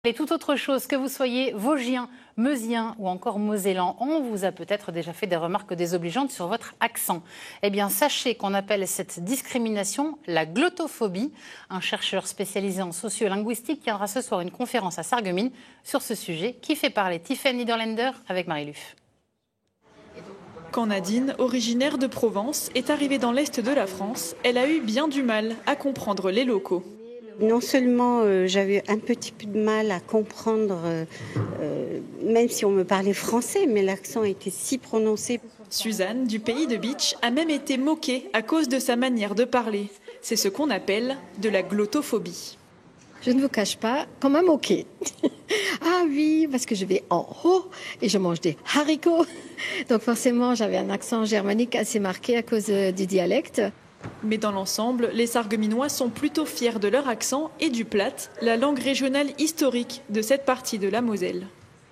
Et toute autre chose, que vous soyez vosgien, meusien ou encore mosellan, on vous a peut-être déjà fait des remarques désobligeantes sur votre accent. Eh bien, sachez qu'on appelle cette discrimination la glottophobie. Un chercheur spécialisé en sociolinguistique tiendra ce soir une conférence à Sarreguemines sur ce sujet qui fait parler. Tiffany Niederländer avec Marie-Luce. Quand Nadine, originaire de Provence, est arrivée dans l'Est de la France, elle a eu bien du mal à comprendre les locaux. Non seulement j'avais un petit peu de mal à comprendre, même si on me parlait français, mais l'accent était si prononcé. Suzanne, du pays de Bitche, a même été moquée à cause de sa manière de parler. C'est ce qu'on appelle de la glottophobie. Je ne vous cache pas qu'on m'a moquée. Ah oui, parce que je vais en haut et je mange des haricots. Donc forcément, j'avais un accent germanique assez marqué à cause du dialecte. Mais dans l'ensemble, les Sarregueminois sont plutôt fiers de leur accent et du platte, la langue régionale historique de cette partie de la Moselle.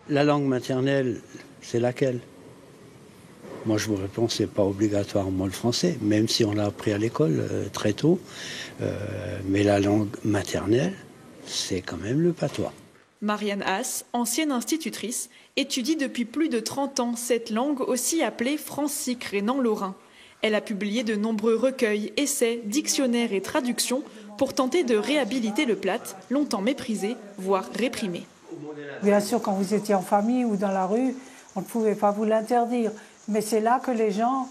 La langue maternelle, c'est laquelle? Moi, je vous réponds, c'est pas obligatoirement le français, même si on l'a appris à l'école très tôt. Mais la langue maternelle, c'est quand même le patois. Marianne Haas, ancienne institutrice, étudie depuis plus de 30 ans cette langue aussi appelée francique rhénan-lorrain. Elle a publié de nombreux recueils, essais, dictionnaires et traductions pour tenter de réhabiliter le platte, longtemps méprisé, voire réprimé. Bien sûr, quand vous étiez en famille ou dans la rue, on ne pouvait pas vous l'interdire. Mais c'est là que les gens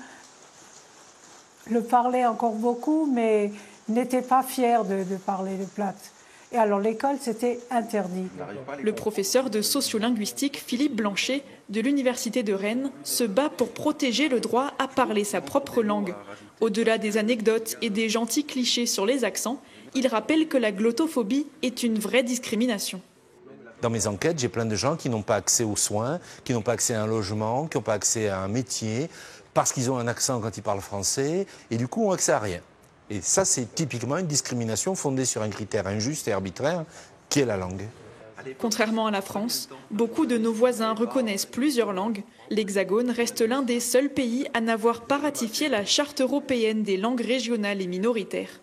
le parlaient encore beaucoup, mais n'étaient pas fiers de parler le platte. Et alors l'école, c'était interdit. Le professeur de sociolinguistique Philippe Blanchet de l'Université de Rennes se bat pour protéger le droit à parler sa propre langue. Au-delà des anecdotes et des gentils clichés sur les accents, il rappelle que la glottophobie est une vraie discrimination. Dans mes enquêtes, j'ai plein de gens qui n'ont pas accès aux soins, qui n'ont pas accès à un logement, qui n'ont pas accès à un métier, parce qu'ils ont un accent quand ils parlent français, et du coup ont accès à rien. Et ça, c'est typiquement une discrimination fondée sur un critère injuste et arbitraire, qui est la langue. Contrairement à la France, beaucoup de nos voisins reconnaissent plusieurs langues. L'Hexagone reste l'un des seuls pays à n'avoir pas ratifié la Charte européenne des langues régionales et minoritaires.